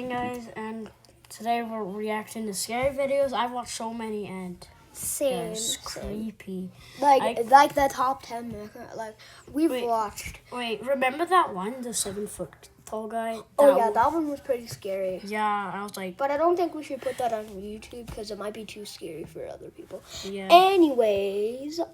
again, guys, and today we're reacting to scary videos. I've watched so many, and it's creepy. Like the top 10, like we've watched. Wait, remember that one, the 7-foot tall guy? That one was pretty scary. Yeah, I was like, but I don't think we should put that on YouTube because it might be too scary for other people. Yeah. Anyways, that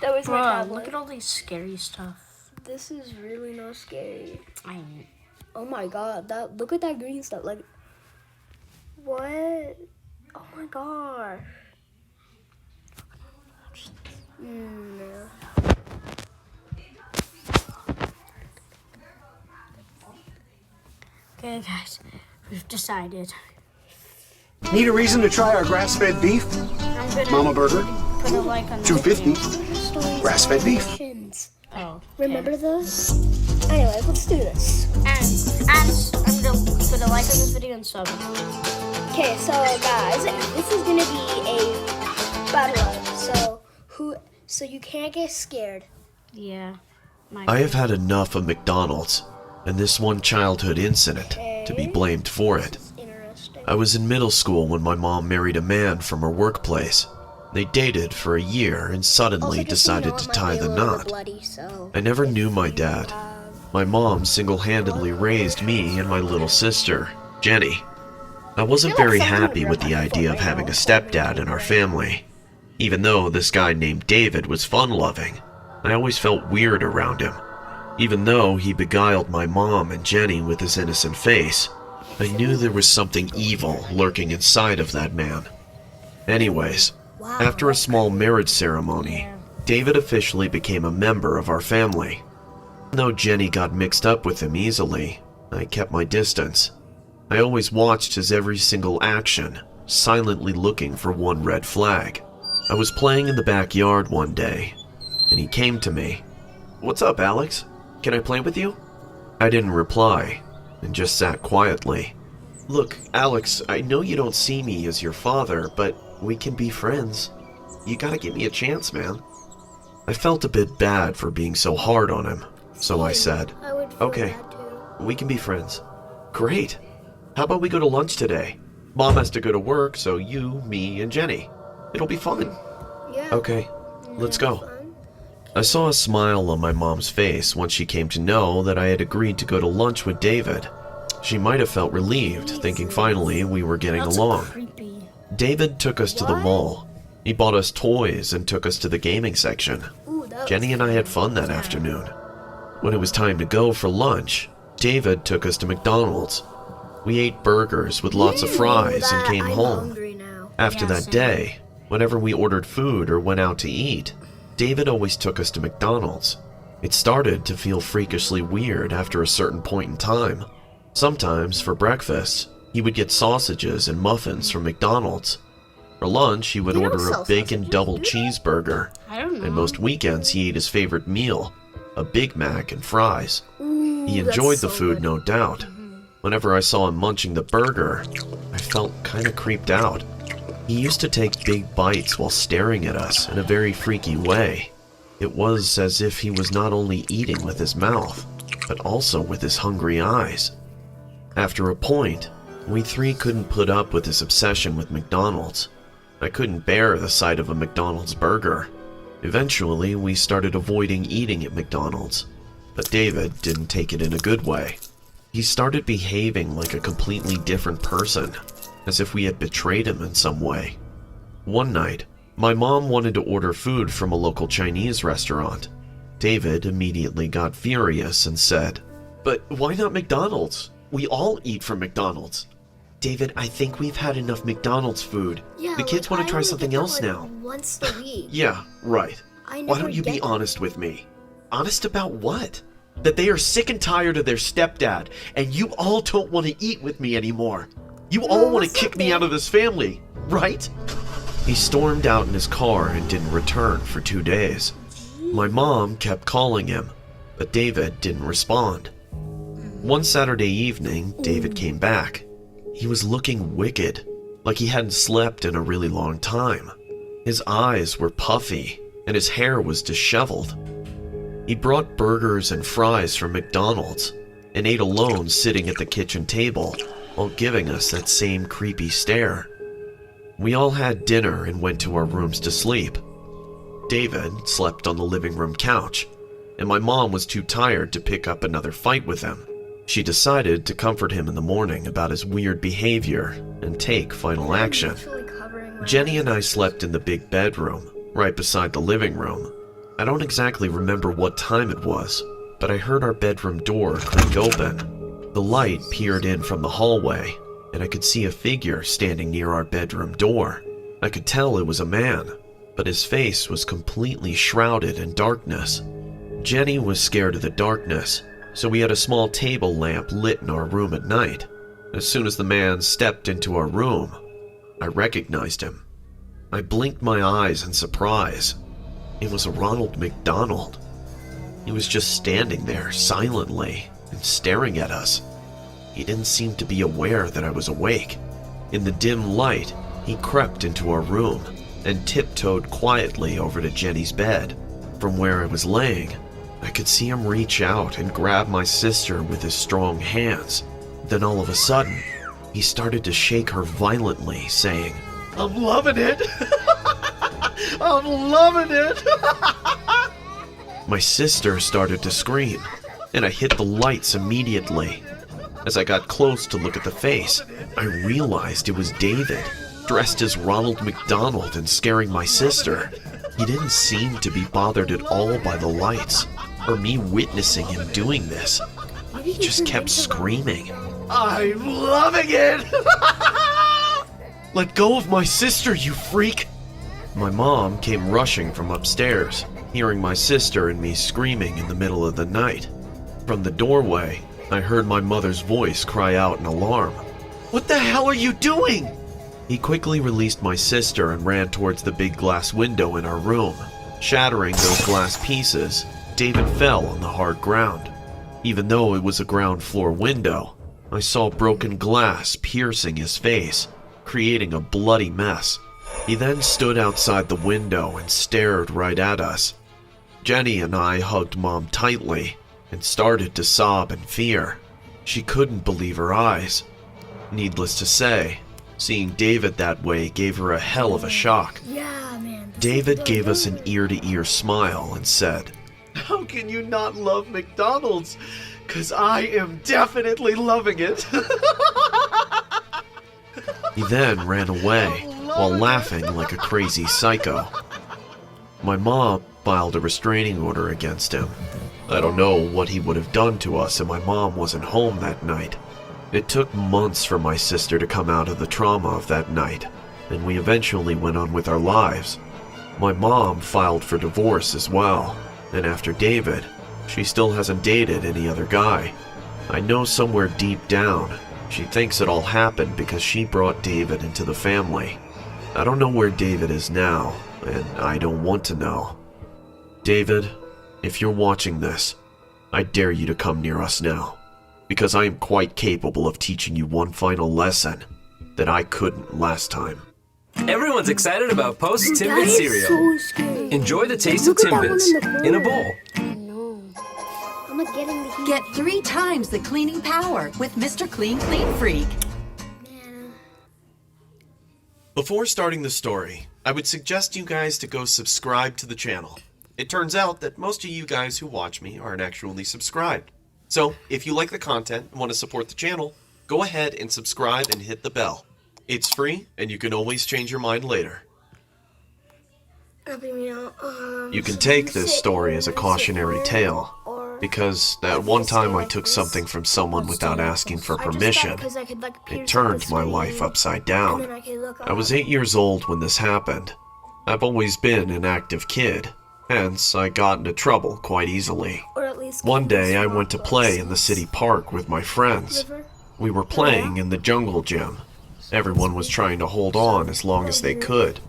was my tablet. Look at all these scary stuff. This is really not scary. I know. Oh my god, look at that green stuff. Like, what? Oh my gosh. No. Okay, guys, we've decided. Need a reason to try our grass-fed beef? Mama Burger, Put a like on $2.50. Grass-fed beef. Oh. Okay. Remember those? Anyway, let's do this. And I'm gonna put a like on this video and sub. Okay, so guys, this is gonna be a battle up. So you can't get scared. Yeah. I have had enough of McDonald's and this one childhood incident to be blamed for it. Interesting. I was in middle school when my mom married a man from her workplace. They dated for a year and suddenly decided to tie the knot. I never knew my dad. My mom single-handedly raised me and my little sister, Jenny. I wasn't very happy with the idea of having a stepdad in our family. Even though this guy named David was fun-loving, I always felt weird around him. Even though he beguiled my mom and Jenny with his innocent face, I knew there was something evil lurking inside of that man. Anyways, after a small marriage ceremony, David officially became a member of our family. Though Jenny got mixed up with him easily, I kept my distance. I always watched his every single action, silently looking for one red flag. I was playing in the backyard one day, and he came to me. "What's up, Alex? Can I play with you?" I didn't reply, and just sat quietly. "Look, Alex, I know you don't see me as your father, but we can be friends. You gotta give me a chance, man." I felt a bit bad for being so hard on him, so I said, "Okay, we can be friends." "Great. How about we go to lunch today? Mom has to go to work, so you, me, and Jenny. It'll be fun." Yeah. "Okay, let's go." I saw a smile on my mom's face once she came to know that I had agreed to go to lunch with David. She might have felt relieved, thinking finally we were getting along. Creepy. David took us to the mall. He bought us toys and took us to the gaming section. Jenny and I had fun that afternoon. When it was time to go for lunch, David took us to McDonald's. We ate burgers with lots of fries and came home. After that day, whenever we ordered food or went out to eat, David always took us to McDonald's. It started to feel freakishly weird after a certain point in time. Sometimes, for breakfast, he would get sausages and muffins from McDonald's. For lunch, he would order a bacon double cheeseburger. I don't know. And most weekends, he ate his favorite meal, a Big Mac and fries. He enjoyed the food, no doubt. Whenever I saw him munching the burger, I felt kinda creeped out. He used to take big bites while staring at us in a very freaky way. It was as if he was not only eating with his mouth, but also with his hungry eyes. After a point, we three couldn't put up with his obsession with McDonald's. I couldn't bear the sight of a McDonald's burger. Eventually, we started avoiding eating at McDonald's, but David didn't take it in a good way. He started behaving like a completely different person, as if we had betrayed him in some way. One night, my mom wanted to order food from a local Chinese restaurant. David immediately got furious and said, "But why not McDonald's? We all eat from McDonald's." "David, I think we've had enough McDonald's food. The kids want to try something else now." Once a week. "Yeah, right. Why don't you be honest with me?" "Honest about what?" "That they are sick and tired of their stepdad, and you all don't want to eat with me anymore. You all want to kick me out of this family, right?" He stormed out in his car and didn't return for 2 days. My mom kept calling him, but David didn't respond. One Saturday evening, David came back. He was looking wicked, like he hadn't slept in a really long time. His eyes were puffy, and his hair was disheveled. He brought burgers and fries from McDonald's. and ate alone sitting at the kitchen table while giving us that same creepy stare. We all had dinner and went to our rooms to sleep. David slept on the living room couch, and my mom was too tired to pick up another fight with him. She decided to comfort him in the morning about his weird behavior and take final action. Jenny and I slept in the big bedroom, right beside the living room. I don't exactly remember what time it was, but I heard our bedroom door creak open. The light peered in from the hallway, and I could see a figure standing near our bedroom door. I could tell it was a man, but his face was completely shrouded in darkness. Jenny was scared of the darkness, so we had a small table lamp lit in our room at night. As soon as the man stepped into our room, I recognized him. I blinked my eyes in surprise. It was Ronald McDonald. He was just standing there silently and staring at us. He didn't seem to be aware that I was awake. In the dim light, he crept into our room and tiptoed quietly over to Jenny's bed. From where I was laying, I could see him reach out and grab my sister with his strong hands. Then all of a sudden, he started to shake her violently, saying, "I'm loving it! I'm loving it!" My sister started to scream, and I hit the lights immediately. As I got close to look at the face, I realized it was David, dressed as Ronald McDonald and scaring my sister. He didn't seem to be bothered at all by the lights, or me witnessing him doing this. He just kept screaming, "I'm loving it! Let go of my sister, you freak!" My mom came rushing from upstairs, hearing my sister and me screaming in the middle of the night. From the doorway, I heard my mother's voice cry out in alarm. "What the hell are you doing?" He quickly released my sister and ran towards the big glass window in our room. Shattering those glass pieces, David fell on the hard ground. Even though it was a ground floor window, I saw broken glass piercing his face, creating a bloody mess. He then stood outside the window and stared right at us. Jenny and I hugged Mom tightly and started to sob in fear. She couldn't believe her eyes. Needless to say, seeing David that way gave her a hell of a shock. Yeah, man. David gave us an ear-to-ear smile and said, "How can you not love McDonald's? 'Cause I am definitely loving it." He then ran away while laughing like a crazy psycho. My mom filed a restraining order against him. I don't know what he would have done to us if my mom wasn't home that night. It took months for my sister to come out of the trauma of that night, and we eventually went on with our lives. My mom filed for divorce as well, and after David, she still hasn't dated any other guy. I know somewhere deep down, she thinks it all happened because she brought David into the family. I don't know where David is now, and I don't want to know. David, if you're watching this, I dare you to come near us now, because I am quite capable of teaching you one final lesson that I couldn't last time. Everyone's excited about Post's Timbits cereal. So scary. Enjoy the taste of Look at that one Timbits in a bowl. I'm not getting the heat. Get 3 times the cleaning power with Mr. Clean Freak. Before starting the story, I would suggest you guys to go subscribe to the channel. It turns out that most of you guys who watch me aren't actually subscribed. So, if you like the content and want to support the channel, go ahead and subscribe and hit the bell. It's free, and you can always change your mind later. You can take this story as a cautionary tale, because that one time I took something from someone without asking for permission, it turned my life upside down. I was 8 years old when this happened. I've always been an active kid, hence I got into trouble quite easily. One day I went to play in the city park with my friends. We were playing in the jungle gym. Everyone was trying to hold on as long as they could.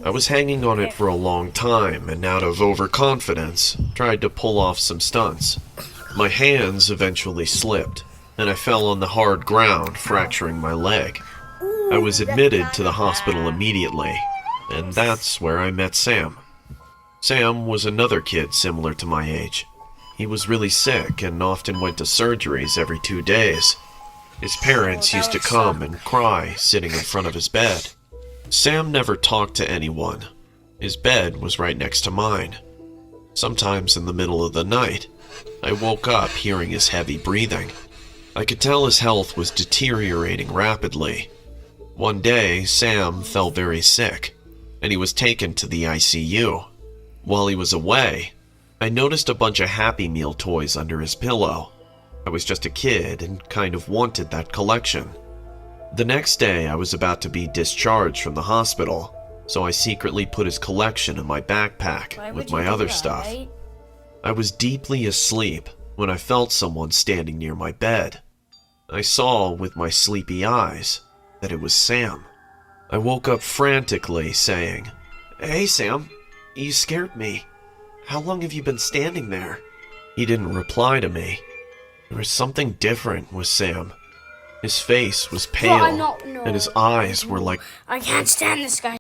I was hanging on it for a long time and out of overconfidence, tried to pull off some stunts. My hands eventually slipped, and I fell on the hard ground, fracturing my leg. I was admitted to the hospital immediately, and that's where I met Sam. Sam was another kid similar to my age. He was really sick and often went to surgeries every 2 days. His parents used to come and cry sitting in front of his bed. Sam never talked to anyone. His bed was right next to mine. Sometimes in the middle of the night, I woke up hearing his heavy breathing. I could tell his health was deteriorating rapidly. One day, Sam fell very sick, and he was taken to the ICU. While he was away, I noticed a bunch of Happy Meal toys under his pillow. I was just a kid and kind of wanted that collection. The next day, I was about to be discharged from the hospital, so I secretly put his collection in my backpack with my other stuff. Right? I was deeply asleep when I felt someone standing near my bed. I saw with my sleepy eyes that it was Sam. I woke up frantically saying, "Hey Sam, you scared me. How long have you been standing there?" He didn't reply to me. There was something different with Sam. His face was pale, and his eyes were like... I can't stand this guy.